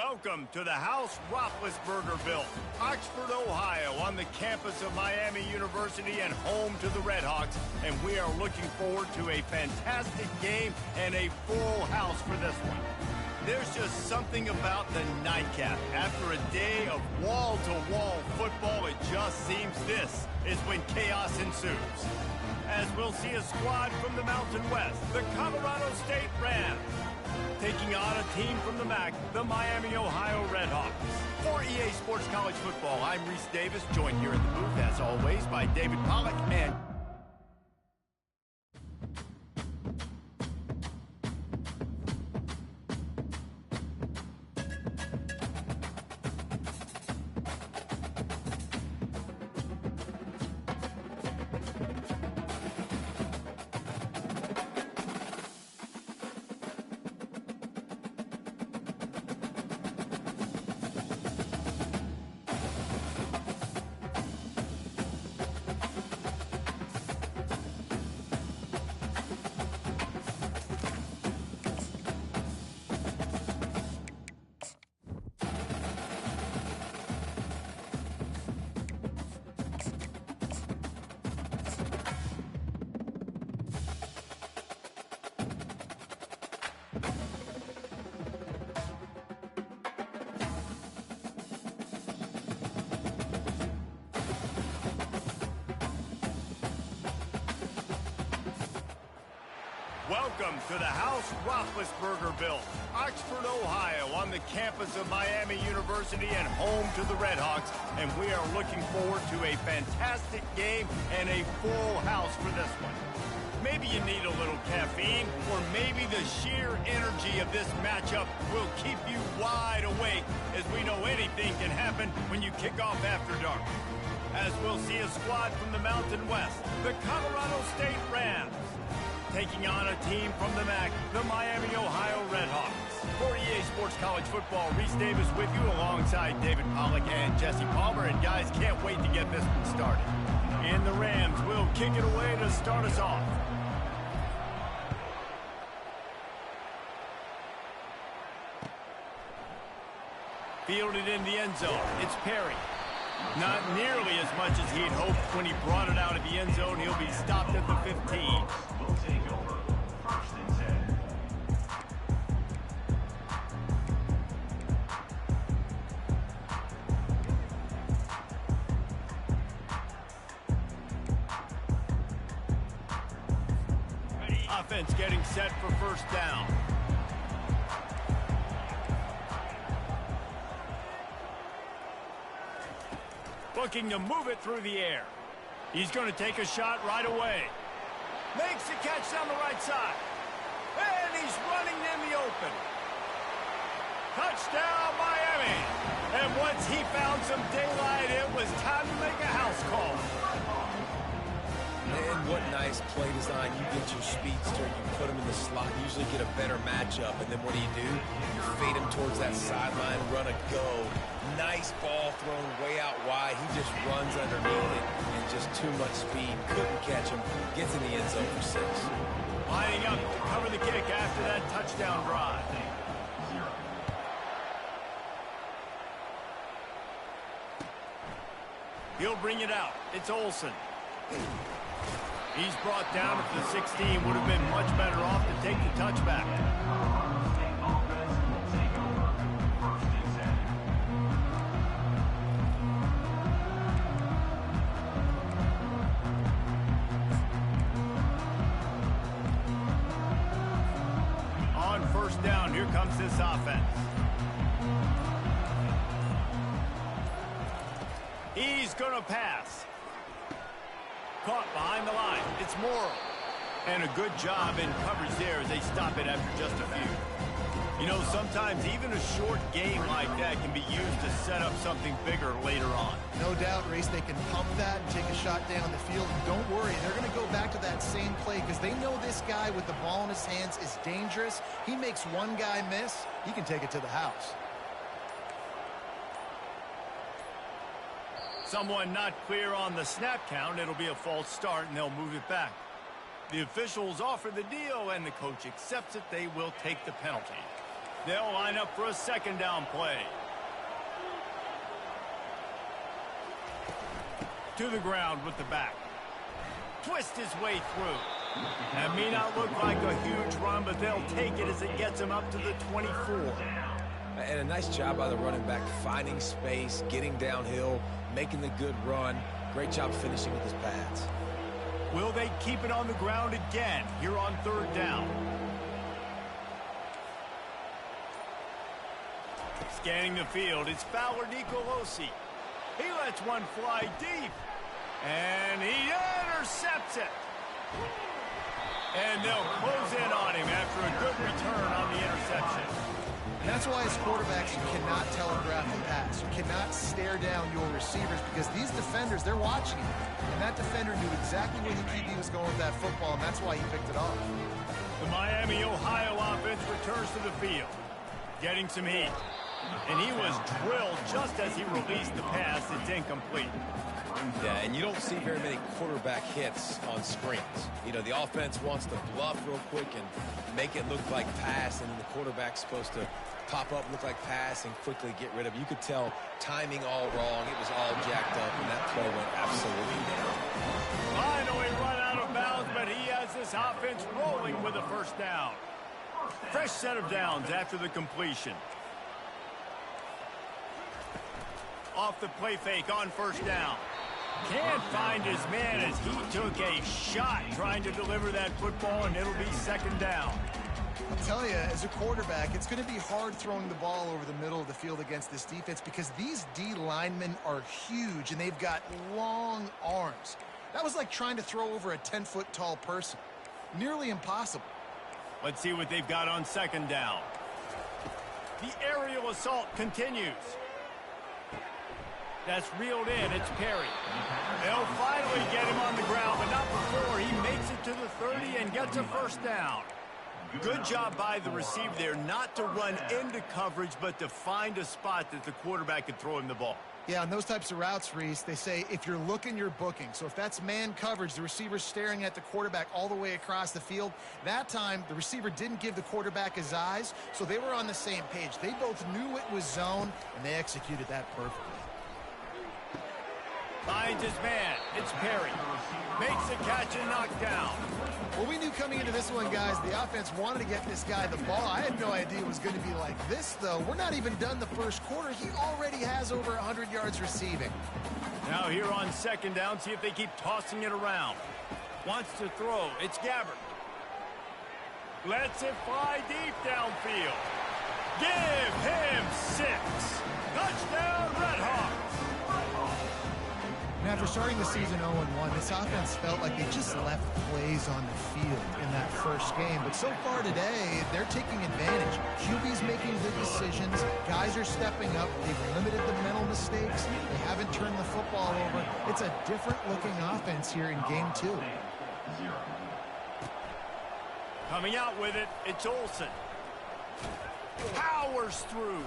Welcome to the house Roethlisberger built, Oxford, Ohio, on the campus of Miami University and home to the Redhawks. And we are looking forward to a fantastic game and a full house for this one. There's just something about the nightcap. After a day of wall-to-wall football, it just seems this is when chaos ensues. As we'll see a squad from the Mountain West, the Colorado State Rams, taking on a team from the MAC, the Miami, Ohio Redhawks. For EA Sports College Football, I'm Reese Davis, joined here in the booth, as always, by David Pollack and... Welcome to the house Roethlisberger built, Oxford, Ohio, on the campus of Miami University and home to the Redhawks. And we are looking forward to a fantastic game and a full house for this one. Maybe you need a little caffeine, or maybe the sheer energy of this matchup will keep you wide awake, as we know anything can happen when you kick off after dark. As we'll see a squad from the Mountain West, the Colorado State Rams, taking on a team from the MAC, the Miami, Ohio Redhawks. For EA Sports College Football, Reese Davis with you alongside David Pollack and Jesse Palmer. And guys, can't wait to get this one started. And the Rams will kick it away to start us off. Fielded in the end zone, it's Perry. Not nearly as much as he'd hoped when he brought it out of the end zone. He'll be stopped at the 15. Will take over first and 10. Offense getting set for first down. Looking to move it through the air. He's going to take a shot right away. Makes the catch down the right side. And he's running in the open. Touchdown, Miami. And once he found some daylight, it was time to make a house call. Man, what nice play design. You get your speedster, you put him in the slot, usually get a better matchup, and then what do? You fade him towards that sideline, run a go. Nice ball thrown way out wide. He just runs underneath it, and just too much speed. Couldn't catch him. Gets in the end zone for 6. Lining up to cover the kick after that touchdown drive. He'll bring it out. It's Olsen. He's brought down at the 16. Would have been much better off to take the touchback. On first down, here comes this offense. He's going to pass. Caught behind the line. It's Morrow. And a good job in coverage there as they stop it after just a few. You know, sometimes even a short game like that can be used to set up something bigger later on. No doubt, Reese, they can pump that and take a shot down the field. And don't worry, they're going to go back to that same play because they know this guy with the ball in his hands is dangerous. He makes one guy miss, he can take it to the house. Someone not clear on the snap count. It'll be a false start, and they'll move it back. The officials offer the deal, and the coach accepts it. They will take the penalty. They'll line up for a second down play. To the ground with the back. Twist his way through. That may not look like a huge run, but they'll take it as it gets him up to the 24. And a nice job by the running back, finding space, getting downhill, making the good run. Great job finishing with his pads. Will they keep it on the ground again here on third down? Scanning the field, it's Fowler Nicolosi. He lets one fly deep. And he intercepts it. And they'll close in on him after a good return on the interception. And that's why as quarterbacks, you cannot telegraph the pass. You cannot stare down your receivers because these defenders, they're watching you. And that defender knew exactly where the QB was going with that football, and that's why he picked it off. The Miami, Ohio offense returns to the field, getting some heat. And he was drilled just as he released the pass. It's incomplete. Yeah, and you don't see very many quarterback hits on screens. You know, the offense wants to bluff real quick and make it look like pass, and then the quarterback's supposed to pop up, look like pass, and quickly get rid of it. You could tell timing all wrong. It was all jacked up, and that play went absolutely down. Finally run out of bounds, but he has this offense rolling with a first down. Fresh set of downs after the completion. Off the play fake on first down. Can't find his man as he took a shot trying to deliver that football, and it'll be second down. I'll tell you, as a quarterback, it's going to be hard throwing the ball over the middle of the field against this defense because these D linemen are huge, and they've got long arms. That was like trying to throw over a 10-foot tall person. Nearly impossible. Let's see what they've got on second down. The aerial assault continues. That's reeled in. It's Perry. They'll finally get him on the ground, but not before he makes it to the 30 and gets a first down. Good job by the receiver there not to run into coverage, but to find a spot that the quarterback could throw him the ball. Yeah, on those types of routes, Reese, they say if you're looking, you're booking. So if that's man coverage, the receiver's staring at the quarterback all the way across the field. That time, the receiver didn't give the quarterback his eyes, so they were on the same page. They both knew it was zone, and they executed that perfectly. Finds his man. It's Perry. Makes the catch and knocked down. Well, we knew coming into this one, guys, the offense wanted to get this guy the ball. I had no idea it was going to be like this, though. We're not even done the first quarter. He already has over 100 yards receiving. Now here on second down, see if they keep tossing it around. Wants to throw. It's Gabbert. Lets it fly deep downfield. Give him 6. Touchdown, Redhawks. And after starting the season 0-1, this offense felt like they just left plays on the field in that first game. But so far today, they're taking advantage. QB's making good decisions. Guys are stepping up. They've limited the mental mistakes. They haven't turned the football over. It's a different-looking offense here in Game 2. Coming out with it, it's Olsen. Powers through.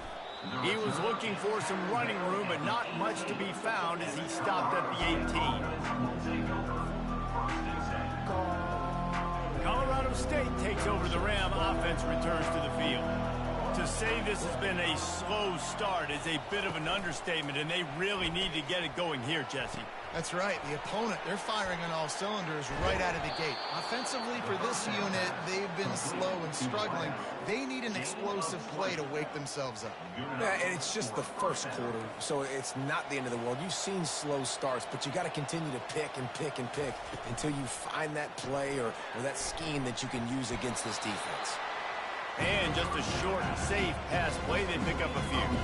He was looking for some running room, but not much to be found as he stopped at the 18. Colorado State takes over the Ram. Offense returns to the field. To say this has been a slow start is a bit of an understatement, and they really need to get it going here, Jesse. That's right. The opponent, they're firing on all cylinders right out of the gate. Offensively for this unit, they've been slow and struggling. They need an explosive play to wake themselves up. Yeah, and it's just the first quarter, so it's not the end of the world. You've seen slow starts, but you got to continue to pick and pick and pick until you find that play or that scheme that you can use against this defense. And just a short, safe pass play, they pick up a few.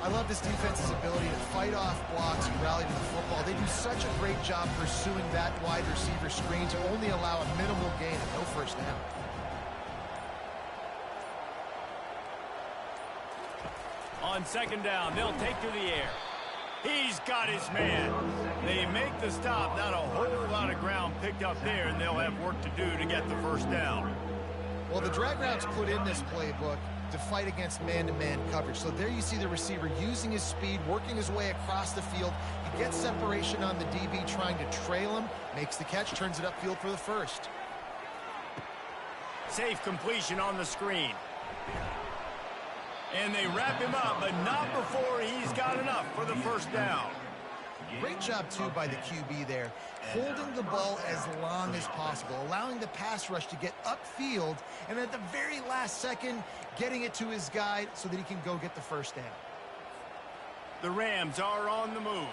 I love this defense's ability to fight off blocks and rally to the football. They do such a great job pursuing that wide receiver screen to only allow a minimal gain and no first down. On second down, they'll take to the air. He's got his man. They make the stop. Not a whole lot of ground picked up there, and they'll have work to do to get the first down. Well, the drag routes put in this playbook to fight against man-to-man coverage. So there you see the receiver using his speed, working his way across the field. He gets separation on the DB trying to trail him, makes the catch, turns it upfield for the first. Safe completion on the screen. And they wrap him up, but not before he's got enough for the first down. Great job, too, by the QB there, holding the ball as long as possible, allowing the pass rush to get upfield, and at the very last second, getting it to his guy so that he can go get the first down. The Rams are on the move.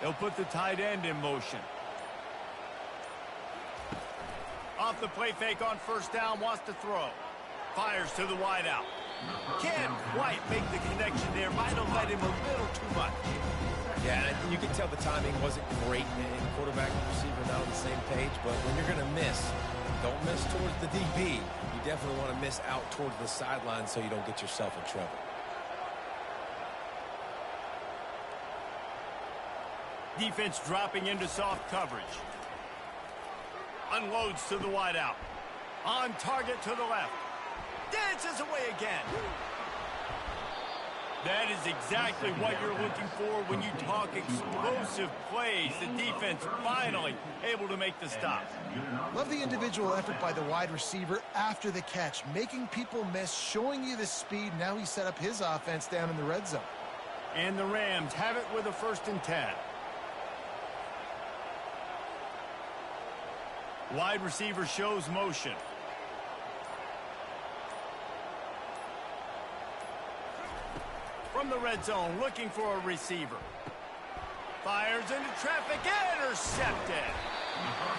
They'll put the tight end in motion. Off the play fake on first down, wants to throw. Fires to the wideout. Can't quite make the connection there. Might have led him a little too much. Yeah, and you can tell the timing wasn't great, and quarterback and receiver not on the same page, but when you're going to miss, don't miss towards the DB. You definitely want to miss out towards the sideline so you don't get yourself in trouble. Defense dropping into soft coverage. Unloads to the wideout. On target to the left. Dances away again. That is exactly what you're looking for when you talk explosive plays. The defense finally able to make the stop. Love the individual effort by the wide receiver after the catch, making people miss, showing you the speed. Now he set up his offense down in the red zone. And the Rams have it with a 1st and 10. Wide receiver shows motion. From the red zone, looking for a receiver. Fires into traffic, intercepted.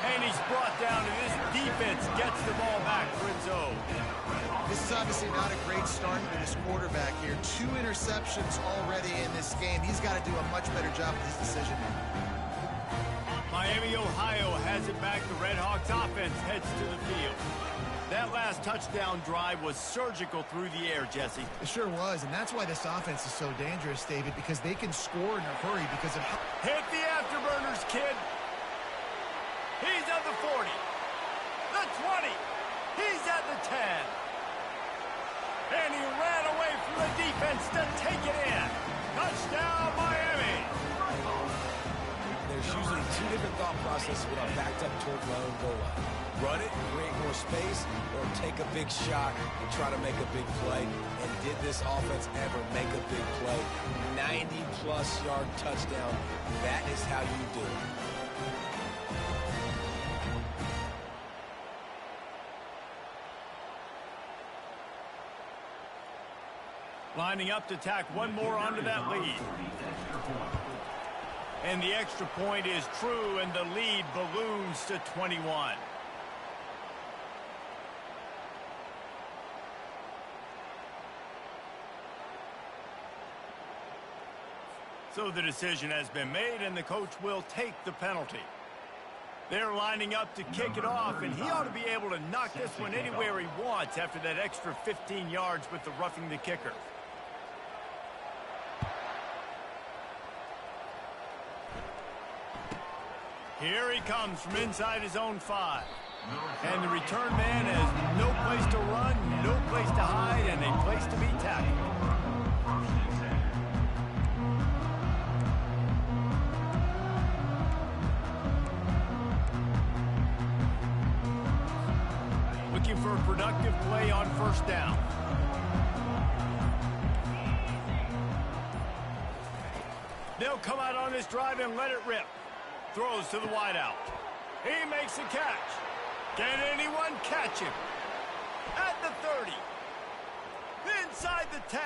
And he's brought down, and this defense gets the ball back for its own. This is obviously not a great start for this quarterback here. 2 interceptions already in this game. He's got to do a much better job with his decision. Miami, Ohio has it back. The Redhawks offense heads to the field. That last touchdown drive was surgical through the air, Jesse. It sure was, and that's why this offense is so dangerous, David, because they can score in a hurry because of how... Hit the afterburners, kid. He's at the 40. The 20. He's at the 10. And he ran away from the defense to take it in. Touchdown, Miami. There's usually 2 different thought processes when I'm backed up towards my own goal line. Run it, create more space, or take a big shot and try to make a big play. And did this offense ever make a big play? 90-plus yard touchdown. That is how you do it. Lining up to tack one more onto that lead. And the extra point is true, and the lead balloons to 21. So the decision has been made, and the coach will take the penalty. They're lining up to kick it off, and he ought to be able to knock this one anywhere he wants after that extra 15 yards with the roughing the kicker. Here he comes from inside his own 5. And the return man has no place to run, no place to hide, and a place to be tackled. Looking for a productive play on first down. They'll come out on this drive and let it rip. Throws to the wideout. He makes the catch. Can anyone catch him? At the 30. Inside the 10.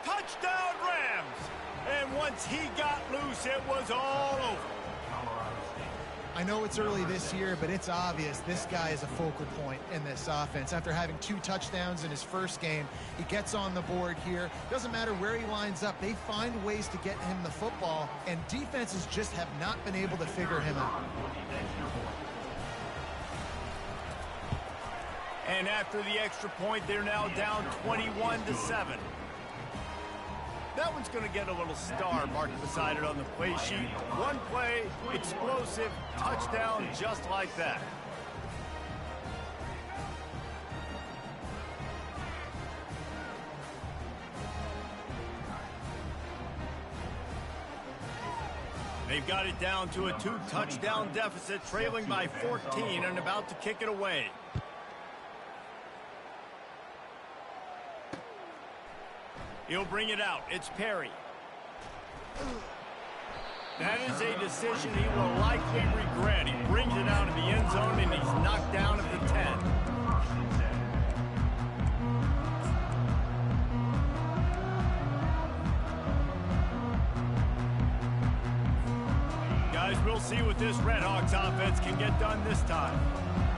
Touchdown Rams. And once he got loose, it was all over. I know it's early this year, but it's obvious this guy is a focal point in this offense. After having 2 touchdowns in his first game, he gets on the board here. Doesn't matter where he lines up, they find ways to get him the football, and defenses just have not been able to figure him out. And after the extra point, they're now down 21-7. That one's going to get a little star marked beside it on the play sheet. One play, explosive, touchdown, just like that. They've got it down to a 2-touchdown deficit, trailing by 14 and about to kick it away. He'll bring it out. It's Perry. That is a decision he will likely regret. He brings it out of the end zone, and he's knocked down at the 10. Guys, we'll see what this Redhawks offense can get done this time.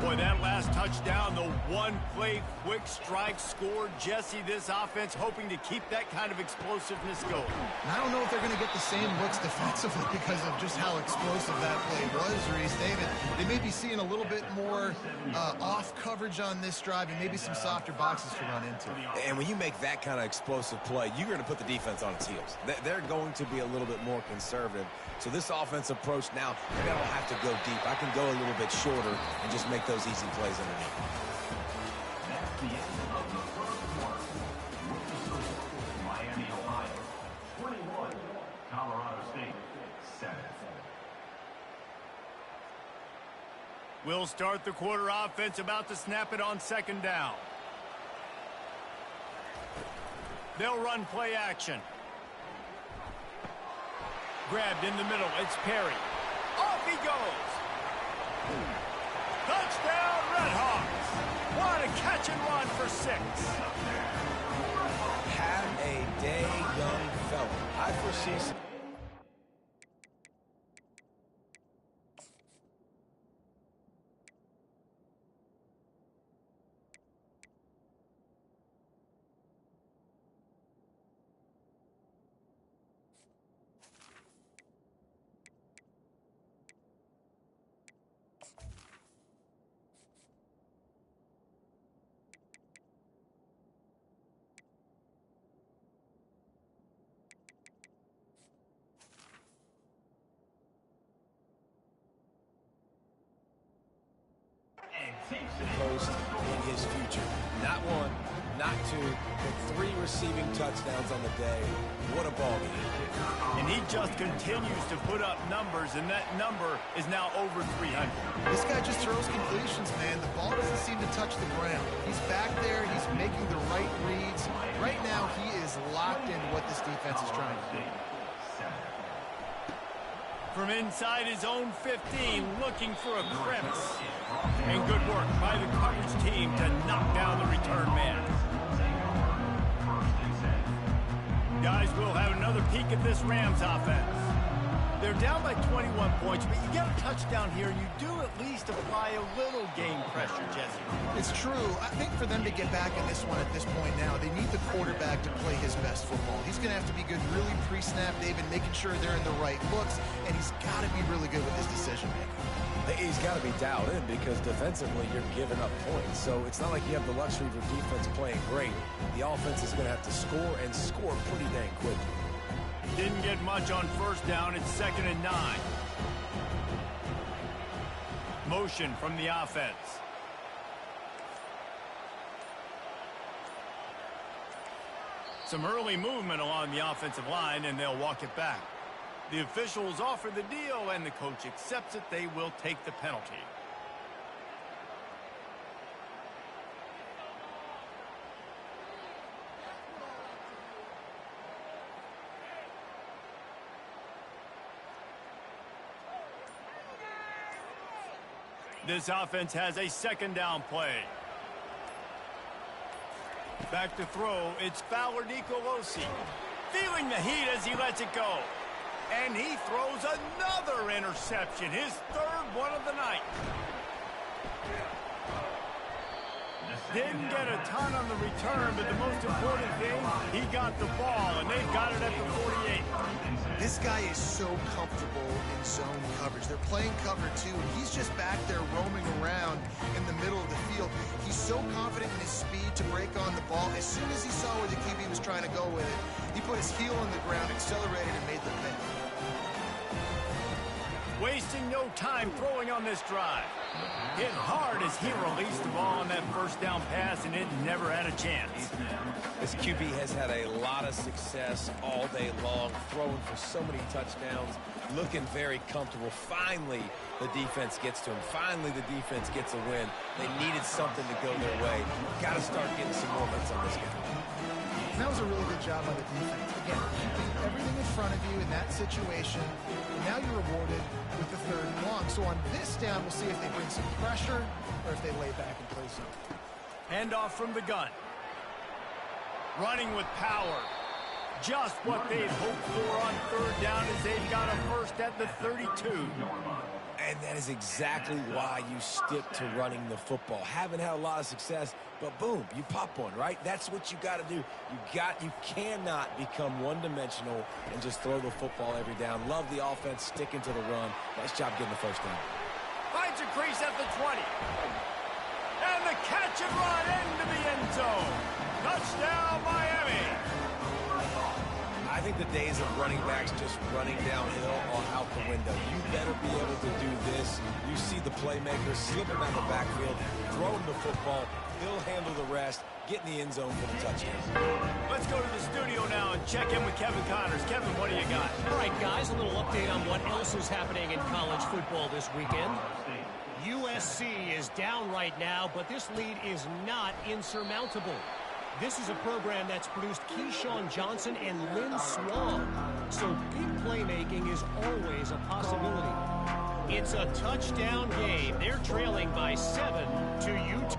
Boy, that last touchdown, the one-play quick strike score. Jesse, this offense hoping to keep that kind of explosiveness going. And I don't know if they're going to get the same looks defensively because of just how explosive that play was, Reese. David, they may be seeing a little bit more off coverage on this drive and maybe some softer boxes to run into. And when you make that kind of explosive play, you're going to put the defense on its heels. They're going to be a little bit more conservative. So this offense approach now, maybe I don't have to go deep. I can go a little bit shorter and just make those easy plays underneath. That's the end of the first quarter. With the score, Miami, Ohio, 21, Colorado State, 7. We'll start the quarter offense, about to snap it on second down. They'll run play action. Grabbed in the middle. It's Perry. Off he goes. Touchdown, Redhawks. What a catch and run for 6. Have a day, young fella. I foresee some... post in his future. Not 1, not 2, but 3 receiving touchdowns on the day. What a ball game. And he just continues to put up numbers, and that number is now over 300. This guy just throws completions, man. The ball doesn't seem to touch the ground. He's back there. He's making the right reads. Right now, he is locked into what this defense is trying to do. From inside his own 15, looking for a crevice. And good work by the coverage team to knock down the return man. Guys, we'll have another peek at this Rams offense. They're down by 21 points, but you get a touchdown here, and you do at least apply a little game pressure, Jesse. It's true. I think for them to get back in this one at this point now, they need the quarterback to play his best football. He's going to have to be good really pre-snap, David, making sure they're in the right looks, and he's got to be really good with his decision-making. He's got to be dialed in because defensively you're giving up points. So it's not like you have the luxury of your defense playing great. The offense is going to have to score and score pretty dang quickly. Didn't get much on first down. It's 2nd and 9. Motion from the offense. Some early movement along the offensive line, and they'll walk it back. The officials offer the deal, and the coach accepts it. They will take the penalty. This offense has a 2nd down play. Back to throw, it's Fowler Nicolosi. Feeling the heat as he lets it go. And he throws another interception, his 3rd one of the night. Didn't get a ton on the return, but the most important thing, he got the ball, and they've got it at the 48. This guy is so comfortable in zone coverage. They're playing cover 2, and he's just back there roaming around in the middle of the field. He's so confident in his speed to break on the ball. As soon as he saw where the QB was trying to go with it, he put his heel on the ground, accelerated, and made the pick. Wasting no time throwing on this drive. Hit hard as he released the ball on that first down pass, and it never had a chance. This QB has had a lot of success all day long, throwing for so many touchdowns, looking very comfortable. Finally, the defense gets to him. Finally, the defense gets a win. They needed something to go their way. Got to start getting some more hits on this guy. And that was a really good job by the defense. Again, keeping everything in front of you in that situation. And now you're rewarded with the 3rd and long. So on this down, we'll see if they bring some pressure or if they lay back and play some. Handoff from the gun. Running with power. Just what they'd hoped for on 3rd down as they've got a first at the 32. And that is exactly why you stick to running the football. Haven't had a lot of success, but boom, you pop one, right? That's what you got to do. You cannot become one-dimensional and just throw the football every down. Love the offense sticking to the run. Nice job getting the first down. Finds a crease at the 20. And the catch and run into the end zone. Touchdown, Miami. I think the days of running backs just running downhill are out the window. You better be able to do this. You see the playmaker, slip him out the backfield, throw him the football. He'll handle the rest, get in the end zone for the touchdown. Let's go to the studio now and check in with Kevin Connors. Kevin, what do you got? All right, guys, a little update on what else is happening in college football this weekend. USC is down right now, but this lead is not insurmountable. This is a program that's produced Keyshawn Johnson and Lynn Swan, so big playmaking is always a possibility. It's a touchdown game. They're trailing by 7 to Utah.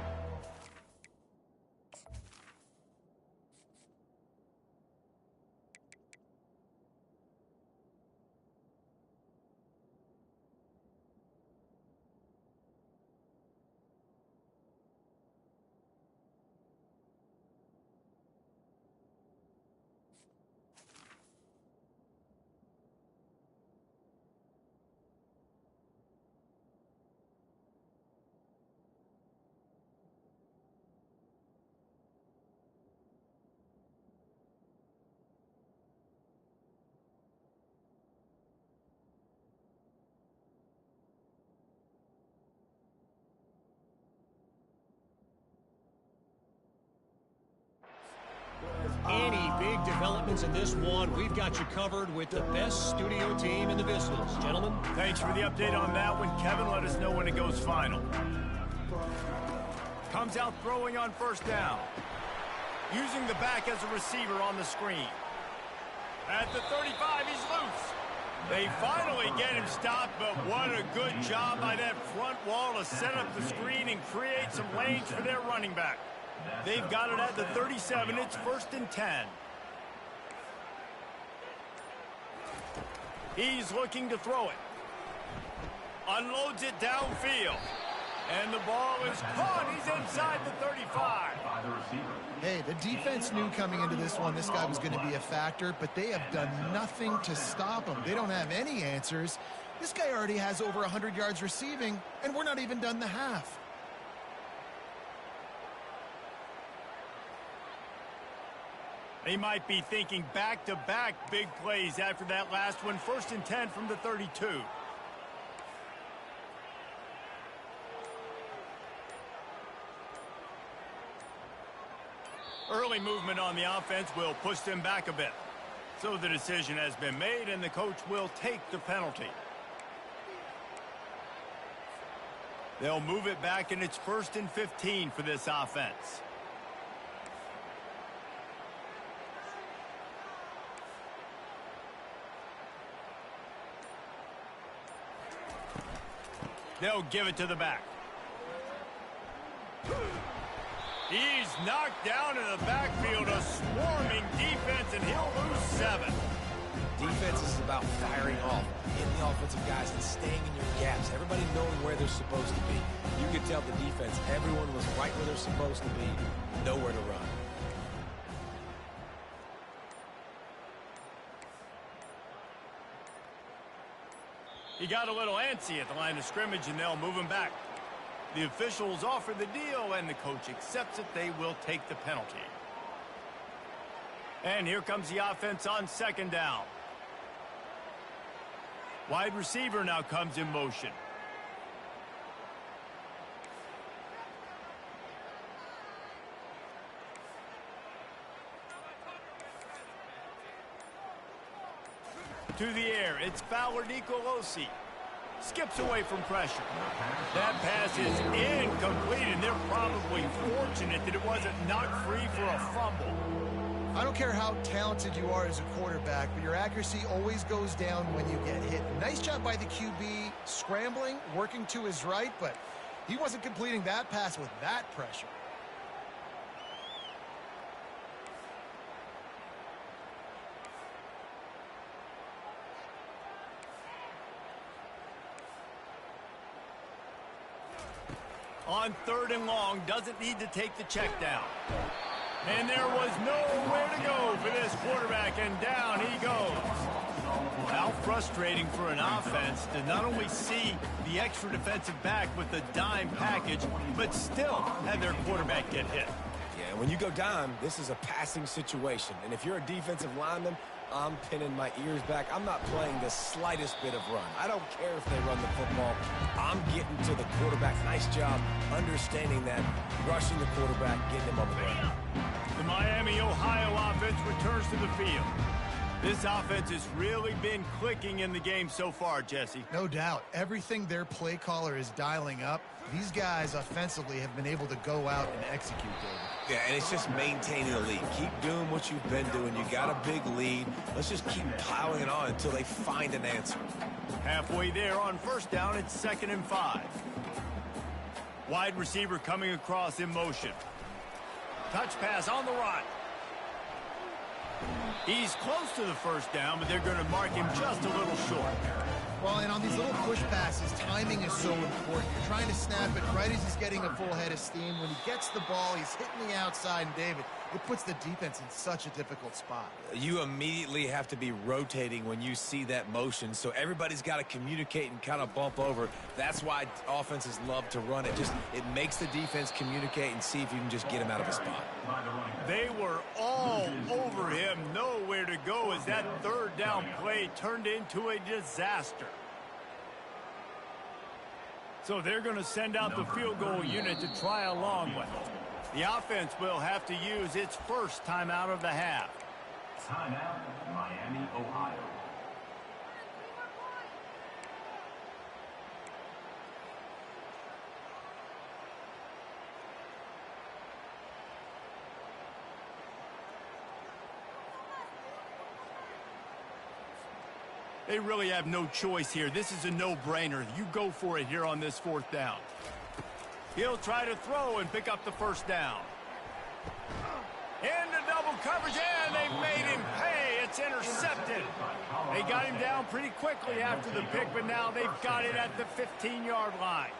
Any big developments in this one, we've got you covered with the best studio team in the business. Gentlemen. Thanks for the update on that one, Kevin. Let us know when it goes final. Comes out throwing on first down. Using the back as a receiver on the screen. At the 35, he's loose. They finally get him stopped, but what a good job by that front wall to set up the screen and create some lanes for their running back. They've got it at the 37. It's 1st and 10. He's looking to throw it. Unloads it downfield. And the ball is caught. He's inside the 35. Hey, the defense knew coming into this one this guy was going to be a factor, but they have done nothing to stop him. They don't have any answers. This guy already has over 100 yards receiving, and we're not even done the half. They might be thinking back-to-back big plays after that last one. 1st and 10 from the 32. Early movement on the offense will push them back a bit. So the decision has been made, and the coach will take the penalty. They'll move it back, and it's 1st and 15 for this offense. They'll give it to the back. He's knocked down in the backfield, a swarming defense, and he'll lose 7. Defense is about firing off, hitting the offensive guys and staying in your gaps. Everybody knowing where they're supposed to be. You could tell the defense, everyone was right where they're supposed to be, nowhere to run. He got a little antsy at the line of scrimmage, and they'll move him back. The officials offer the deal, and the coach accepts it. They will take the penalty. And here comes the offense on 2nd down. Wide receiver now comes in motion. To the air, it's Fowler Nicolosi. Skips away from pressure. That pass is incomplete, and they're probably fortunate that it wasn't knocked free for a fumble. I don't care how talented you are as a quarterback, but your accuracy always goes down when you get hit. Nice job by the QB, scrambling, working to his right, but he wasn't completing that pass with that pressure. On 3rd and long, doesn't need to take the check down. And there was nowhere to go for this quarterback, and down he goes. How frustrating for an offense to not only see the extra defensive back with the dime package, but still have their quarterback get hit. Yeah, when you go dime, this is a passing situation. And if you're a defensive lineman, I'm pinning my ears back. I'm not playing the slightest bit of run. I don't care if they run the football. I'm getting to the quarterback. Nice job understanding that, rushing the quarterback, getting him on the ground. The Miami, Ohio offense returns to the field. This offense has really been clicking in the game so far, Jesse. No doubt. Everything their play caller is dialing up, these guys offensively have been able to go out and execute, David. Yeah, and it's just maintaining the lead. Keep doing what you've been doing. You got a big lead. Let's just keep piling it on until they find an answer. Halfway there on 1st down, it's 2nd and 5. Wide receiver coming across in motion. Touch pass on the run. He's close to the 1st down, but they're going to mark him just a little short. Well, and on these little push passes, timing is so important. You're trying to snap it right as he's getting a full head of steam. When he gets the ball, he's hitting the outside, and David, it puts the defense in such a difficult spot. You immediately have to be rotating when you see that motion, so everybody's got to communicate and kind of bump over. That's why offenses love to run it. It makes the defense communicate and see if you can just get him out of a spot. They were all over him. Nowhere to go as that 3rd down play turned into a disaster. So they're going to send out the field goal unit to try along with it. The offense will have to use its first timeout of the half. Timeout, Miami, Ohio. They really have no choice here. This is a no-brainer. You go for it here on this 4th down. He'll try to throw and pick up the 1st down. Into double coverage, and they've made him pay. It's intercepted. They got him down pretty quickly after the pick, but now they've got it at the 15-yard line.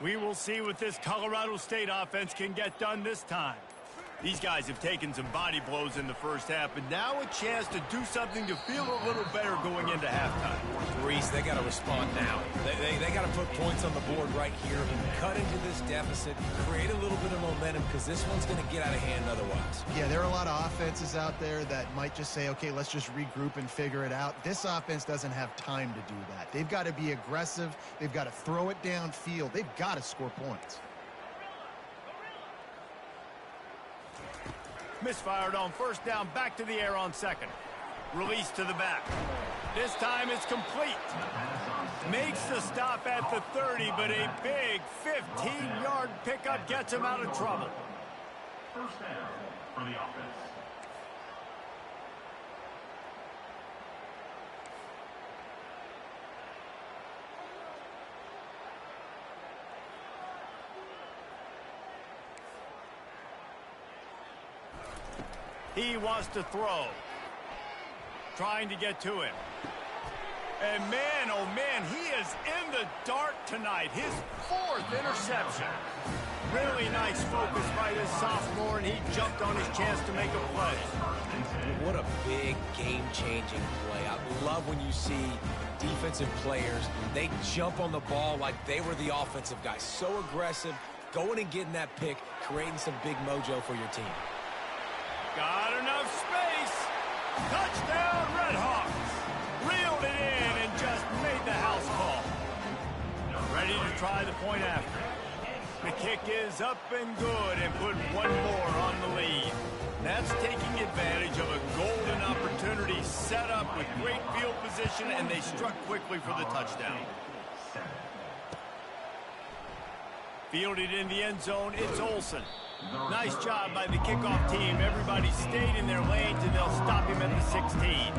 We will see what this Colorado State offense can get done this time. These guys have taken some body blows in the 1st half, but now a chance to do something to feel a little better going into halftime. Reese, they got to respond now. They got to put points on the board right here, cut into this deficit, create a little bit of momentum, because this one's going to get out of hand otherwise. Yeah, there are a lot of offenses out there that might just say, okay, let's just regroup and figure it out. This offense doesn't have time to do that. They've got to be aggressive. They've got to throw it downfield. They've got to score points. Misfired on 1st down, back to the air on 2nd. Release to the back. This time it's complete. Makes the stop at the 30, but a big 15-yard pickup gets him out of trouble. 1st down for the offense. He wants to throw. Trying to get to him. And man, oh man, he is in the dark tonight. His 4th interception. Really nice focus by this sophomore. and he jumped on his chance to make a play. What a big game-changing play. I love when you see defensive players, they jump on the ball like they were the offensive guy. So aggressive, going and getting that pick, creating some big mojo for your team. Got enough space. Touchdown, Redhawks. Reeled it in and just made the house call. Ready to try the point after. The kick is up and good and put one more on the lead. That's taking advantage of a golden opportunity set up with great field position, and they struck quickly for the touchdown. Fielded in the end zone, it's Olsen. Nice job by the kickoff team. Everybody stayed in their lanes, and they'll stop him at the 16.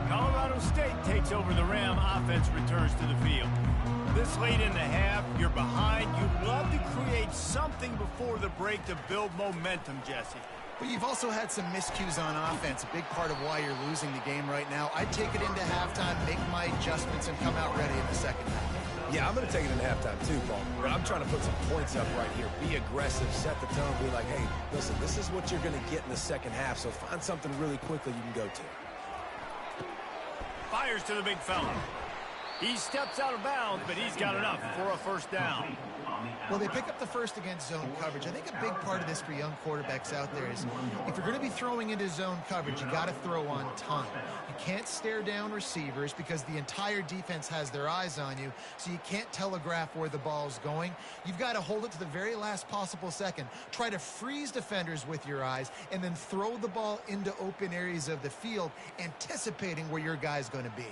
Colorado State takes over the Ram. Offense returns to the field. This late in the half, you're behind. You'd love to create something before the break to build momentum, Jesse. But you've also had some miscues on offense, a big part of why you're losing the game right now. I'd take it into halftime, make my adjustments, and come out ready in the second half. Yeah, I'm going to take it in halftime too, Paul. But I'm trying to put some points up right here. Be aggressive, set the tone, be like, hey, listen, this is what you're going to get in the second half, so find something really quickly you can go to. Fires to the big fella. He steps out of bounds, but he's got enough for a first down. Well, they pick up the first against zone coverage. I think a big part of this for young quarterbacks out there is if you're going to be throwing into zone coverage, you got to throw on time. You can't stare down receivers because the entire defense has their eyes on you, so you can't telegraph where the ball's going. You've got to hold it to the very last possible second. Try to freeze defenders with your eyes and then throw the ball into open areas of the field, anticipating where your guy's going to be.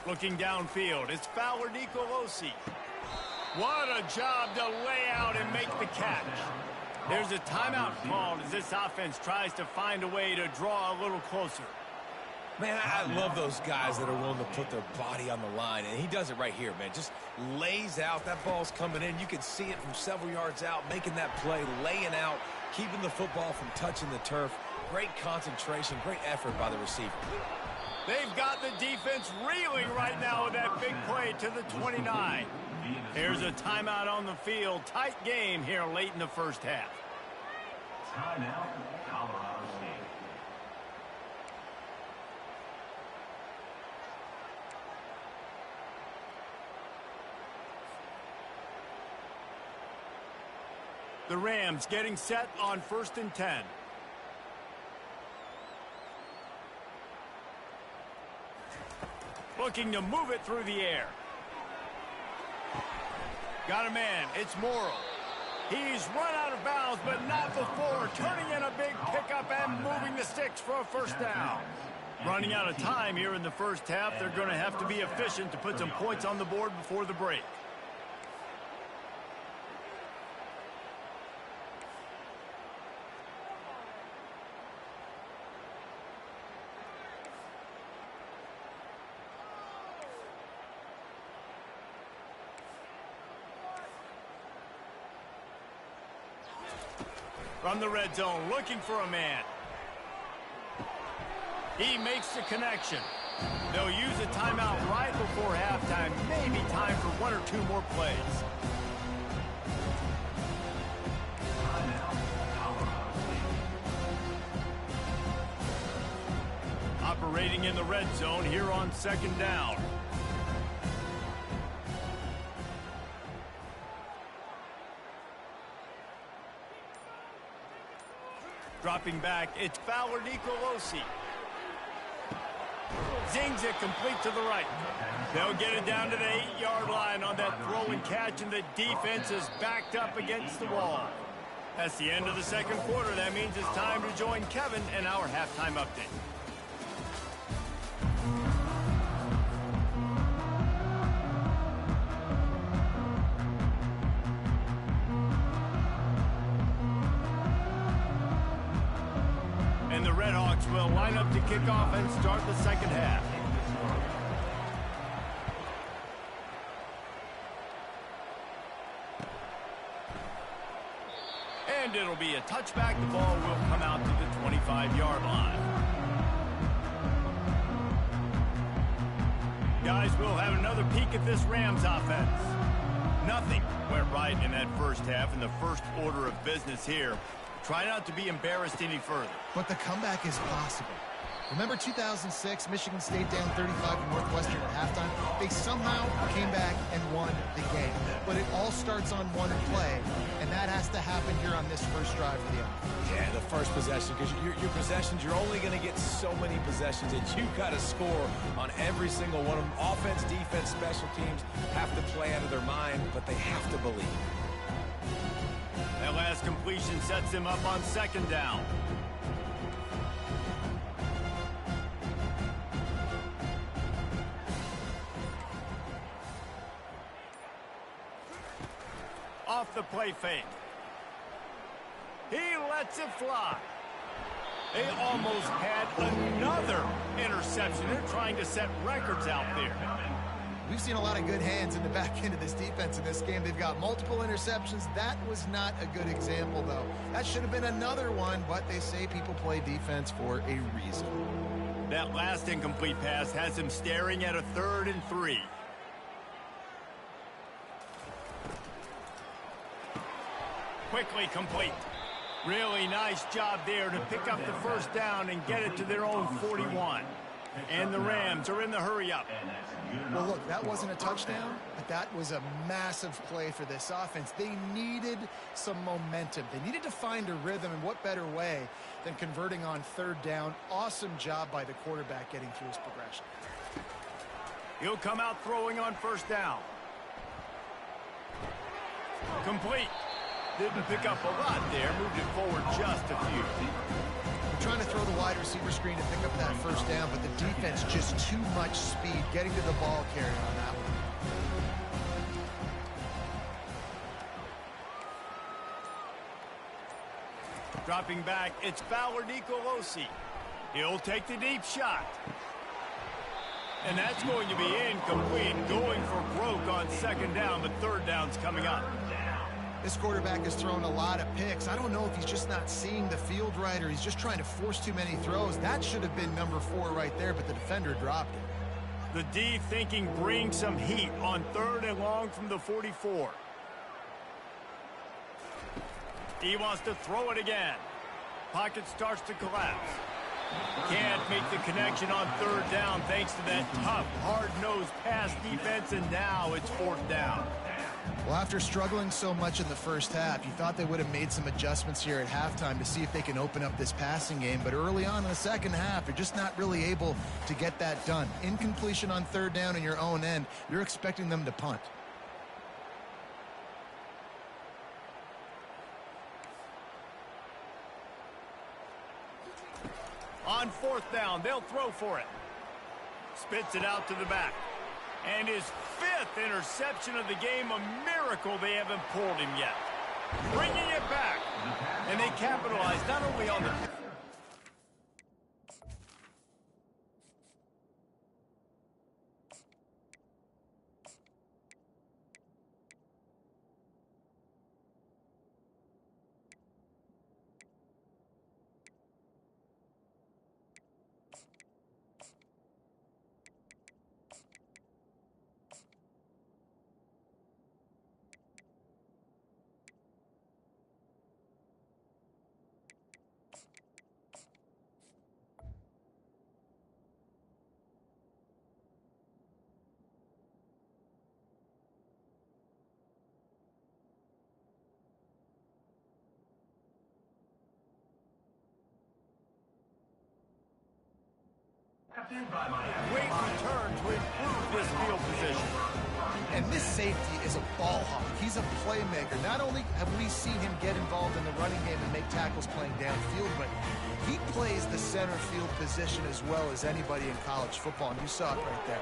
Looking downfield, it's Fowler Nicolosi. What a job to lay out and make the catch. There's a timeout called as this offense tries to find a way to draw a little closer. Man, I love those guys that are willing to put their body on the line, and he does it right here, man. Just lays out. That ball's coming in. You can see it from several yards out, making that play, laying out, keeping the football from touching the turf. Great concentration, great effort by the receiver. They've got the defense reeling right now with that big play to the 29. Here's a timeout on the field. Tight game here late in the first half. Timeout, Colorado State. The Rams getting set on 1st and 10. Looking to move it through the air. Got a man. It's Morrill. He's run out of bounds, but not before. Turning in a big pickup and moving the sticks for a first down. Running out of time here in the first half. They're going to have to be efficient to put some points on the board before the break. From the red zone, looking for a man. He makes the connection. They'll use a timeout right before halftime. Maybe time for one or two more plays. Operating in the red zone here on 2nd down. Dropping back, it's Fowler Nicolosi. Zings it complete to the right. They'll get it down to the 8-yard line on that throw and catch, and the defense is backed up against the wall. That's the end of the second quarter. That means it's time to join Kevin in our halftime update. And the Redhawks will line up to kick off and start the second half. And it'll be a touchback. The ball will come out to the 25-yard line. Guys, we'll have another peek at this Rams offense. Nothing went right in that first half, in the first order of business here. Try not to be embarrassed any further. But the comeback is possible. Remember 2006, Michigan State down 35 to Northwestern at halftime? They somehow came back and won the game. But it all starts on one play, and that has to happen here on this first drive for the offense. Yeah, the first possession, because your possessions, you're only going to get so many possessions, and you've got to score on every single one of them. Offense, defense, special teams have to play out of their mind, but they have to believe. That last completion sets him up on second down. Off the play fake. He lets it fly. They almost had another interception. They're trying to set records out there. We've seen a lot of good hands in the back end of this defense in this game. They've got multiple interceptions. That was not a good example, though. That should have been another one, but they say people play defense for a reason. That last incomplete pass has him staring at a 3rd and 3. Quickly complete. Really nice job there to pick up the first down and get it to their own 41. And the Rams are in the hurry-up. Well, look, that wasn't a touchdown, but that was a massive play for this offense. They needed some momentum. They needed to find a rhythm, and what better way than converting on 3rd down. Awesome job by the quarterback getting through his progression. He'll come out throwing on 1st down. Complete. Didn't pick up a lot there. Moved it forward just a few. We're trying to throw the wide receiver screen to pick up that 1st down, but the defense just too much speed getting to the ball carrier on that one. Dropping back, it's Fowler Nicolosi. He'll take the deep shot. And that's going to be incomplete. Going for broke on 2nd down, but 3rd down's coming up. This quarterback has thrown a lot of picks. I don't know if he's just not seeing the field right or he's just trying to force too many throws. That should have been number 4 right there, but the defender dropped it. The D thinking bring some heat on 3rd and long from the 44. He wants to throw it again. Pocket starts to collapse. Can't make the connection on 3rd down thanks to that tough, hard-nosed pass defense, and now it's 4th down. Well, after struggling so much in the first half, you thought they would have made some adjustments here at halftime to see if they can open up this passing game. But early on in the second half, they're just not really able to get that done. Incompletion on 3rd down in your own end, you're expecting them to punt. On 4th down, they'll throw for it. Spits it out to the back. And his 5th interception of the game, a miracle they haven't pulled him yet. Bringing it back. And they capitalize not only on the... Great return to improve this field position. And this safety is a ball hawk. He's a playmaker. Not only have we seen him get involved in the running game and make tackles playing downfield, but he plays the center field position as well as anybody in college football, and you saw it right there.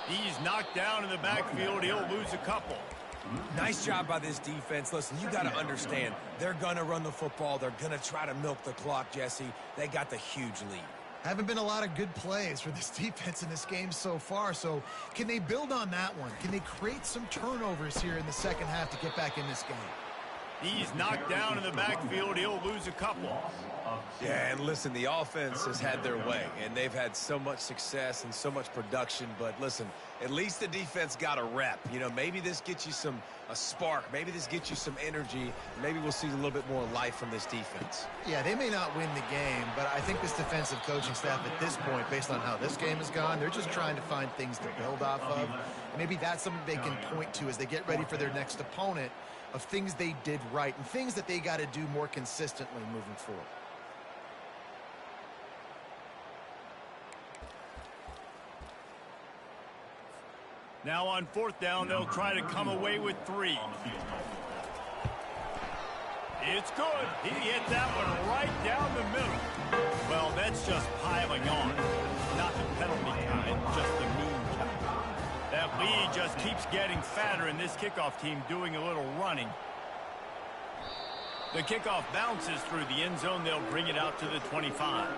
He's knocked down in the backfield. He'll lose a couple. Nice job by this defense. Listen, you got to understand, they're going to run the football. They're going to try to milk the clock, Jesse. They got the huge lead. Haven't been a lot of good plays for this defense in this game so far, so can they build on that one? Can they create some turnovers here in the second half to get back in this game? He's knocked down in the backfield. He'll lose a couple. Loss of Yeah, and listen, the offense has had their way, and they've had so much success and so much production. But listen, at least the defense got a rep. You know, maybe this gets you a spark. Maybe this gets you some energy. Maybe we'll see a little bit more life from this defense. Yeah, they may not win the game, but I think this defensive coaching staff at this point, based on how this game has gone, they're just trying to find things to build off of. Maybe that's something they can point to as they get ready for their next opponent, of things they did right and things that they got to do more consistently moving forward. Now on fourth down, they'll try to come away with 3. It's good. He hit that one right down the middle. Well, that's just piling on. Not the penalty kind, just the mean kind. That lead just keeps getting fatter, and this kickoff team doing a little running. The kickoff bounces through the end zone. They'll bring it out to the 25.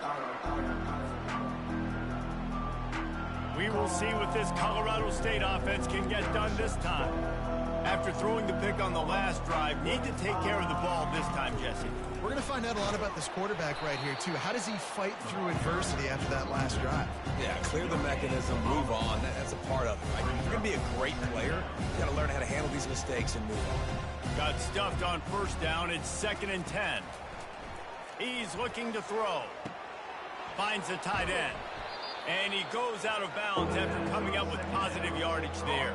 We will see what this Colorado State offense can get done this time. After throwing the pick on the last drive, need to take care of the ball this time, Jesse. We're going to find out a lot about this quarterback right here, too. How does he fight through adversity after that last drive? Yeah, clear the mechanism, move on. That's a part of it, right? If you're going to be a great player, you got to learn how to handle these mistakes and move on. Got stuffed on first down. It's 2nd and 10. He's looking to throw. Finds the tight end. And he goes out of bounds after coming up with positive yardage there.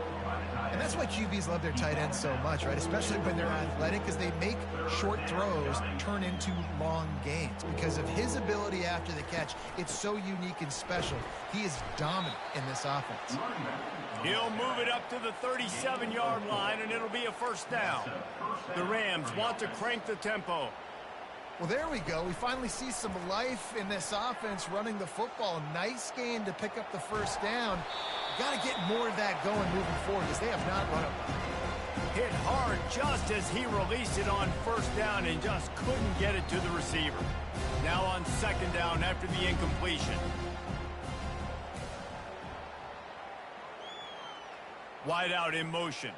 And that's why QBs love their tight ends so much, right? Especially when they're athletic, because they make short throws turn into long gains. Because of his ability after the catch, it's so unique and special. He is dominant in this offense. He'll move it up to the 37-yard line, and it'll be a first down. The Rams want to crank the tempo. Well, there we go. We finally see some life in this offense running the football. Nice gain to pick up the first down. Got to get more of that going moving forward because they have not run it. Hit hard just as he released it on first down and just couldn't get it to the receiver. Now on 2nd down after the incompletion. Wide out in motion.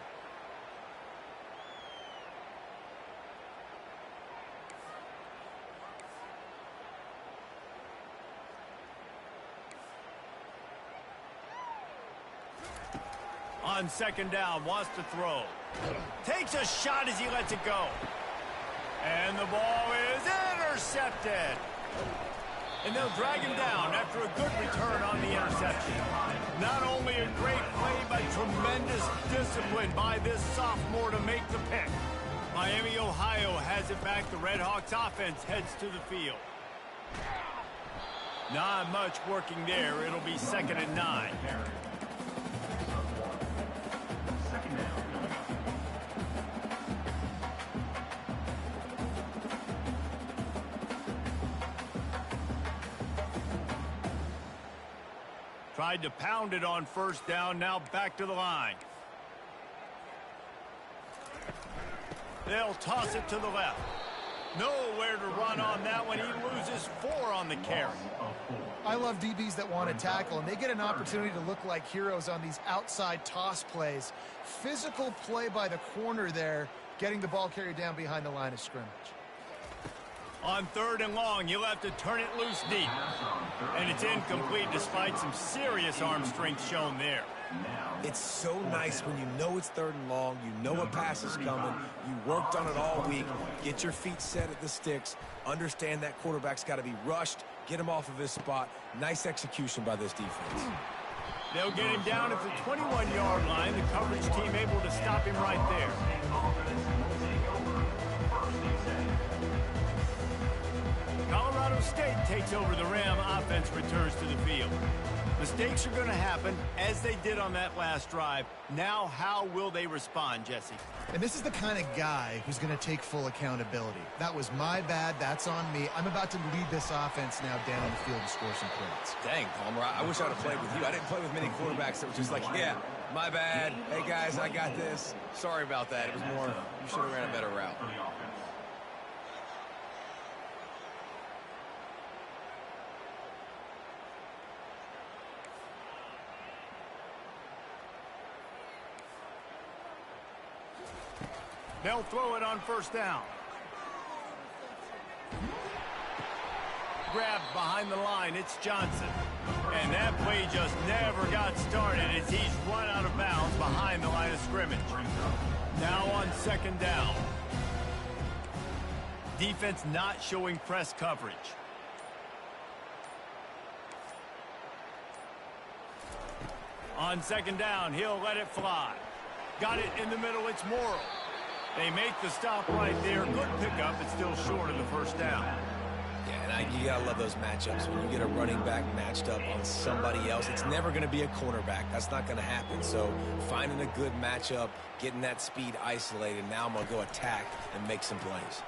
On 2nd down, wants to throw. Takes a shot as he lets it go. And the ball is intercepted. And they'll drag him down after a good return on the interception. Not only a great play, but tremendous discipline by this sophomore to make the pick. Miami, Ohio has it back. The Redhawks offense heads to the field. Not much working there. It'll be 2nd and 9. Tried to pound it on first down, now back to the line. They'll toss it to the left. Nowhere to run on that one. He loses 4 on the carry. I love DBs that want to tackle, and they get an opportunity to look like heroes on these outside toss plays. Physical play by the corner there, getting the ball carried down behind the line of scrimmage. On 3rd and long, you'll have to turn it loose deep. And it's incomplete despite some serious arm strength shown there. It's so nice when you know it's 3rd and long, you know a pass is coming, you worked on it all week, get your feet set at the sticks, understand that quarterback's got to be rushed, get him off of his spot. Nice execution by this defense. They'll get him down at the 21-yard line. The coverage team able to stop him right there. Colorado State takes over. The Ram offense returns to the field. Mistakes are going to happen, as they did on that last drive. Now, how will they respond, Jesse? And this is the kind of guy who's going to take full accountability. That was my bad. That's on me. I'm about to lead this offense now down the field and score some points. Dang, Palmer, I wish I'd have played with you. I didn't play with many quarterbacks that were just like, yeah, my bad. Hey, guys, I got this. Sorry about that. It was more, you should have ran a better route. They'll throw it on first down. grab behind the line. It's Johnson. And that play just never got started as he's run out of bounds behind the line of scrimmage. Now on second down. Defense not showing press coverage. On second down, he'll let it fly. Got it in the middle, it's Morrow. They make the stop right there. Good pickup, it's still short of the first down. Yeah, and you gotta love those matchups. When you get a running back matched up on somebody else, it's never gonna be a cornerback. That's not gonna happen. So finding a good matchup, getting that speed isolated, now I'm gonna go attack and make some plays.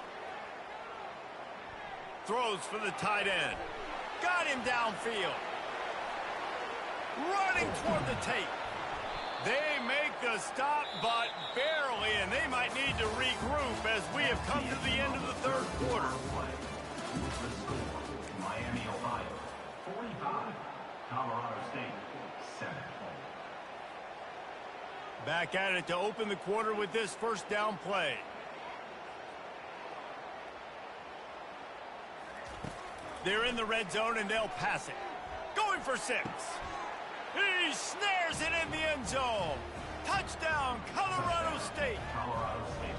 Throws for the tight end. Got him downfield. Running toward the tape. They make the stop, but barely, and they might need to regroup as we have come to the end of the third quarter. Miami, Ohio, 45. Colorado State, 7. Back at it to open the quarter with this first down play. They're in the red zone, and they'll pass it. Going for 6. He snares it in the end zone. Touchdown, Colorado State. Colorado State.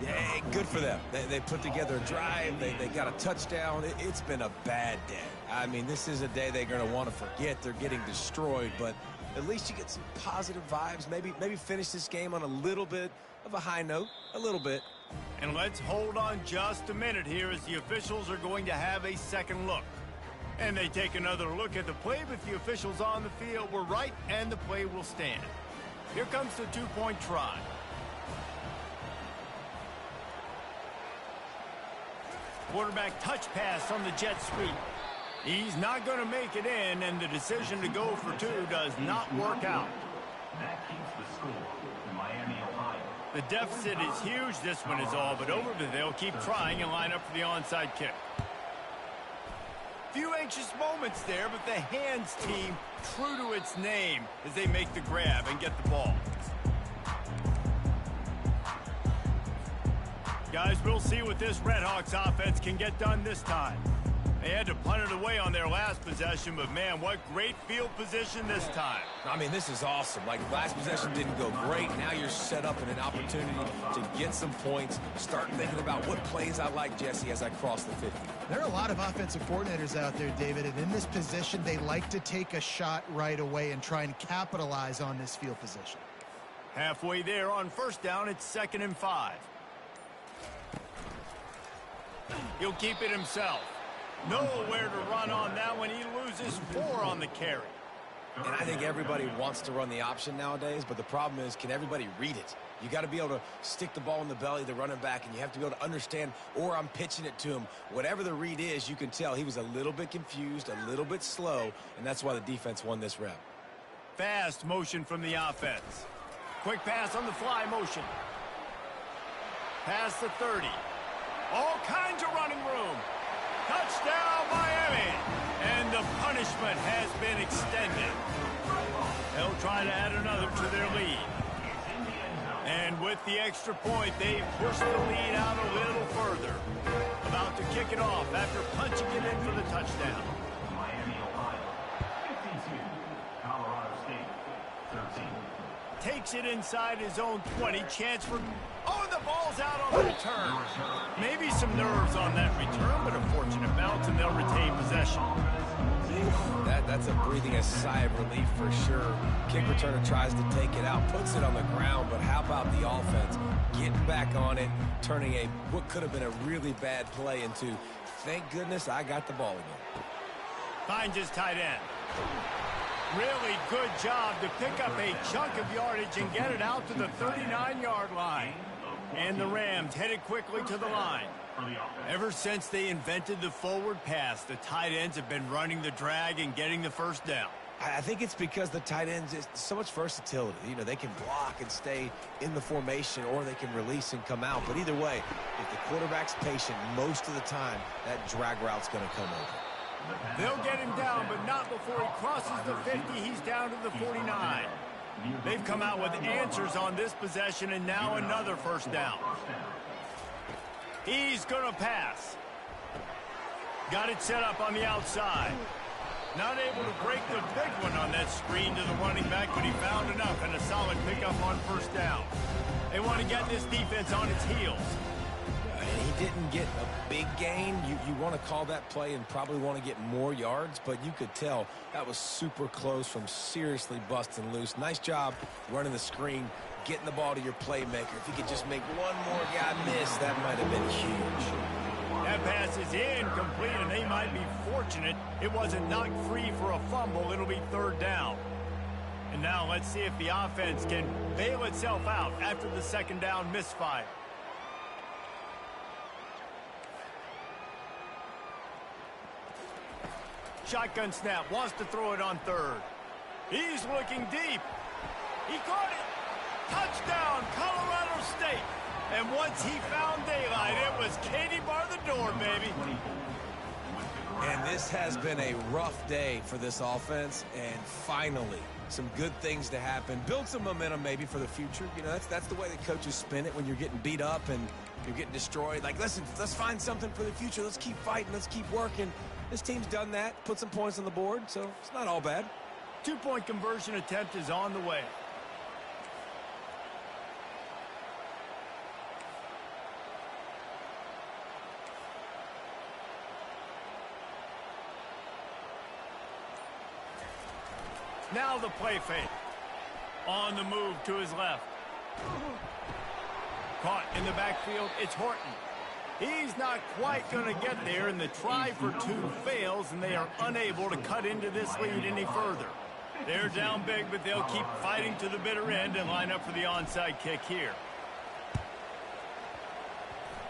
Yeah, good for them. They put together a drive. They got a touchdown. It's been a bad day. I mean, this is a day they're going to want to forget. They're getting destroyed, but at least you get some positive vibes. Maybe finish this game on a little bit of a high note, a little bit. And let's hold on just a minute here as the officials are going to have a second look. And they take another look at the play, but the officials on the field were right, and the play will stand. Here comes the two-point try. Quarterback touch pass on the jet sweep. He's not going to make it in, and the decision to go for 2 does not work out. That keeps the score. Miami, Ohio. The deficit is huge. This one is all but over, but they'll keep trying and line up for the onside kick. Few anxious moments there, but the hands team true to its name as they make the grab and get the ball. Guys, we'll see what this Redhawks offense can get done this time. They had to punt it away on their last possession, but man, what great field position this time. I mean, this is awesome. Like, last possession didn't go great. Now you're set up in an opportunity to get some points. Start thinking about what plays I like, Jesse, as I cross the 50. There are a lot of offensive coordinators out there, David, and in this position, they like to take a shot right away and try and capitalize on this field position. Halfway there on first down, it's 2nd and 5. He'll keep it himself. Nowhere to run on that one. He loses 4 on the carry. And I think everybody wants to run the option nowadays, but the problem is, can everybody read it? You got to be able to stick the ball in the belly of the running back, and you have to be able to understand, or I'm pitching it to him. Whatever the read is, you can tell he was a little bit confused, a little bit slow, and that's why the defense won this rep. Fast motion from the offense. Quick pass on the fly motion. Past the 30. All kinds of running room. Touchdown, Miami! And the punishment has been extended. They'll try to add another to their lead. And with the extra point, they push the lead out a little further. About to kick it off after punching it in for the touchdown. Miami, Ohio, 52. Colorado State, 13. Takes it inside his own 20. Chance for... Oh, and the ball's out on the return. Maybe some nerves on that return, but a fortunate bounce, and they'll retain possession. That's a breathing a sigh of relief for sure. Kick returner tries to take it out, puts it on the ground, but how about the offense? Getting back on it, turning what could have been a really bad play into, thank goodness I got the ball again. Finds his tight end. Really good job to pick up a chunk of yardage and get it out to the 39-yard line. And the Rams headed quickly to the line. Ever since they invented the forward pass, the tight ends have been running the drag and getting the first down. I think it's because the tight ends is so much versatility. You know, they can block and stay in the formation, or they can release and come out. But either way, if the quarterback's patient, most of the time, that drag route's going to come over. They'll get him down, but not before he crosses the 50. He's down to the 49. They've come out with answers on this possession, and now another first down. He's going to pass. Got it set up on the outside. Not able to break the big one on that screen to the running back, but he found enough and a solid pickup on first down. They want to get this defense on its heels. He didn't get a big gain. You want to call that play and probably want to get more yards, but you could tell that was super close from seriously busting loose. Nice job running the screen, getting the ball to your playmaker. If he could just make one more guy miss, that might have been huge. That pass is incomplete, and they might be fortunate it wasn't knocked free for a fumble. It'll be third down. And now let's see if the offense can bail itself out after the second down misfire. Shotgun snap, wants to throw it on third. He's looking deep. He caught it. Touchdown, Colorado State. And once he found daylight, it was Katie bar the door, baby. And this has been a rough day for this offense, and finally some good things to happen. Build some momentum maybe for the future. You know, that's the way the coaches spin it when you're getting beat up and you're getting destroyed. Like, listen, let's find something for the future. Let's keep fighting. Let's keep working. This team's done that, put some points on the board, so it's not all bad. 2-point conversion attempt is on the way. Now the play fake. On the move to his left. Caught in the backfield, it's Horton. He's not quite going to get there, and the try for two fails, and they are unable to cut into this lead any further. They're down big, but they'll keep fighting to the bitter end and line up for the onside kick here.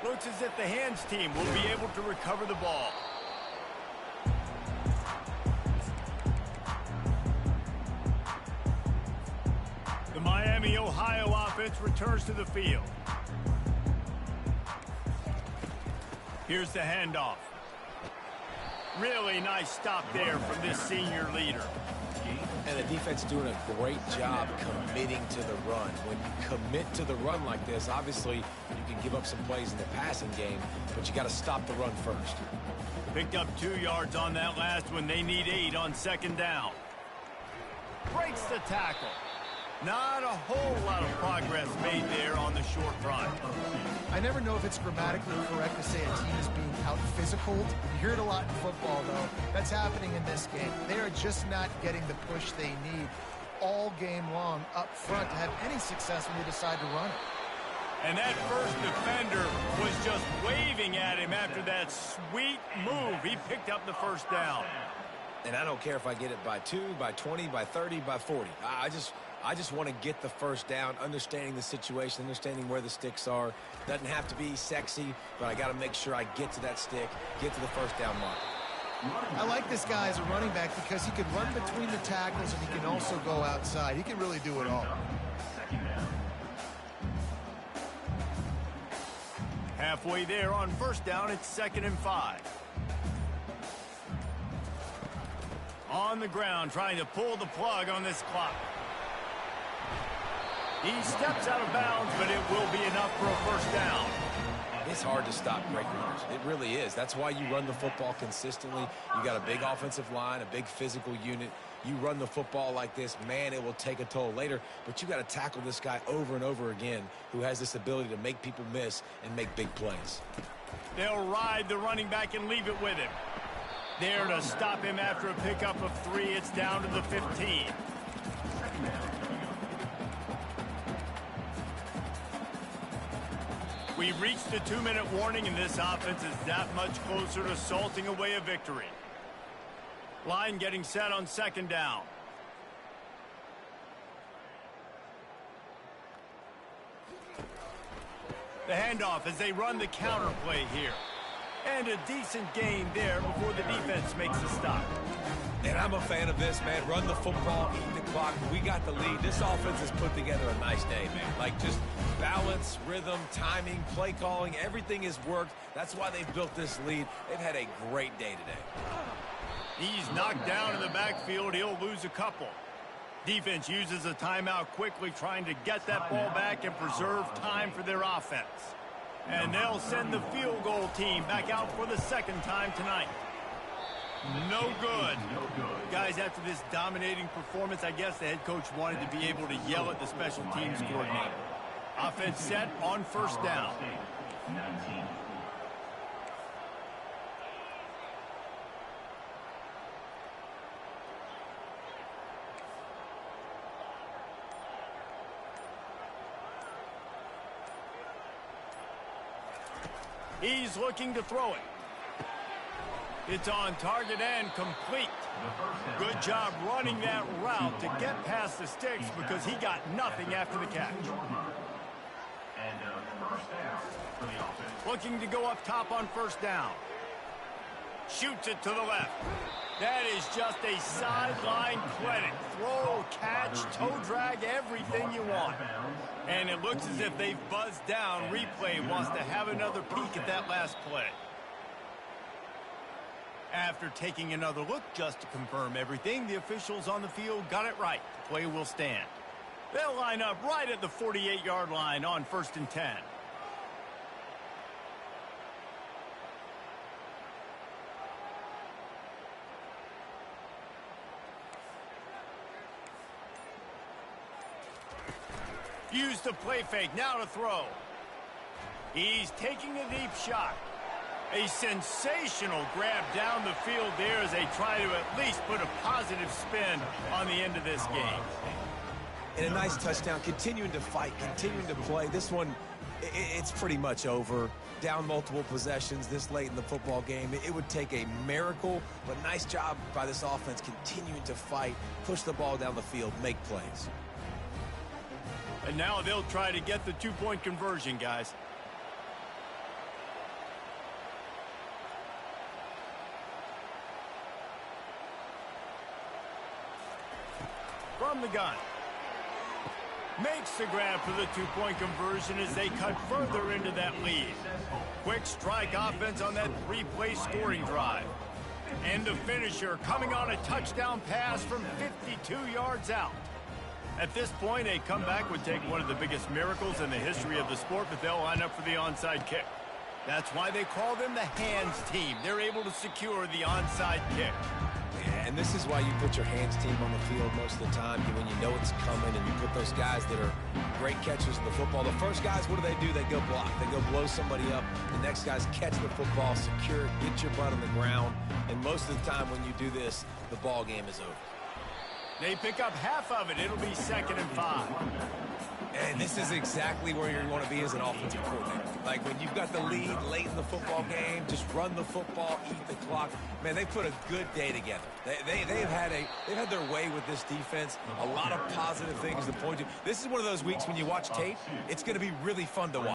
Looks as if the hands team will be able to recover the ball. The Miami, Ohio offense returns to the field. Here's the handoff. Really nice stop there from this senior leader. And the defense doing a great job committing to the run. When you commit to the run like this, obviously you can give up some plays in the passing game, but you got to stop the run first. Picked up 2 yards on that last one. They need 8 on second down. Breaks the tackle. Not a whole lot of progress made there on the short run. I never know if it's grammatically correct to say a team is being out-physicaled. You hear it a lot in football, though. That's happening in this game. They are just not getting the push they need all game long up front to have any success when they decide to run it. And that first defender was just waving at him after that sweet move. He picked up the first down. And I don't care if I get it by 2, by 20, by 30, by 40. I just want to get the first down, understanding the situation, understanding where the sticks are. Doesn't have to be sexy, but I got to make sure I get to that stick, get to the first down mark. I like this guy as a running back because he can run between the tackles and he can also go outside. He can really do it all. Halfway there on first down, it's 2nd and 5. On the ground, trying to pull the plug on this clock. He steps out of bounds, but it will be enough for a first down. It's hard to stop great runners. It really is. That's why you run the football consistently. You got a big offensive line, a big physical unit. You run the football like this, man, it will take a toll later. But you got to tackle this guy over and over again who has this ability to make people miss and make big plays. They'll ride the running back and leave it with him. There to stop him after a pickup of 3. It's down to the 15. We've reached the 2-minute warning, and this offense is that much closer to salting away a victory. Line getting set on second down. The handoff as they run the counter play here. And a decent gain there before the defense makes a stop. And I'm a fan of this, man. Run the football, eat the clock. We got the lead. This offense has put together a nice day, man. Like, just balance, rhythm, timing, play calling, everything has worked. That's why they've built this lead. They've had a great day today. He's knocked down in the backfield. He'll lose a couple. Defense uses a timeout quickly, trying to get that ball back and preserve time for their offense. And they'll send the field goal team back out for the second time tonight. No good. Guys, after this dominating performance, I guess the head coach wanted to be able to yell at the special teams coordinator. Offense set on first down. 19. He's looking to throw it. It's on target and complete. Good job running that route to get past the sticks because he got nothing after the catch. And first down for the offense. Looking to go up top on first down. Shoots it to the left. That is just a sideline credit. Throw, catch, toe drag, everything you want. And it looks as if they've buzzed down. Replay wants to have another peek at that last play. After taking another look just to confirm everything, the officials on the field got it right. The play will stand. They'll line up right at the 48-yard line on 1st and 10. Use the play fake, now to throw. He's taking a deep shot. A sensational grab down the field there as they try to at least put a positive spin on the end of this game. And a nice touchdown, continuing to fight, continuing to play. This one, it's pretty much over. Down multiple possessions this late in the football game. It would take a miracle, but nice job by this offense continuing to fight, push the ball down the field, make plays. And now they'll try to get the two-point conversion, guys. From the gun. Makes the grab for the two-point conversion as they cut further into that lead. Quick strike offense on that three-play scoring drive. And the finisher coming on a touchdown pass from 52 yards out. At this point, a comeback would take one of the biggest miracles in the history of the sport, but they'll line up for the onside kick. That's why they call them the hands team. They're able to secure the onside kick. And this is why you put your hands team on the field most of the time when you know it's coming, and you put those guys that are great catchers of the football. The first guys, what do? They go block. They go blow somebody up. The next guys catch the football, secure it, get your butt on the ground. And most of the time when you do this, the ball game is over. They pick up half of it. It'll be 2nd and 5. And this is exactly where you want to be as an offensive coordinator. Like when you've got the lead late in the football game, just run the football, eat the clock. Man, they put a good day together. They've had their way with this defense. A lot of positive things to point to. This is one of those weeks when you watch tape, it's going to be really fun to watch.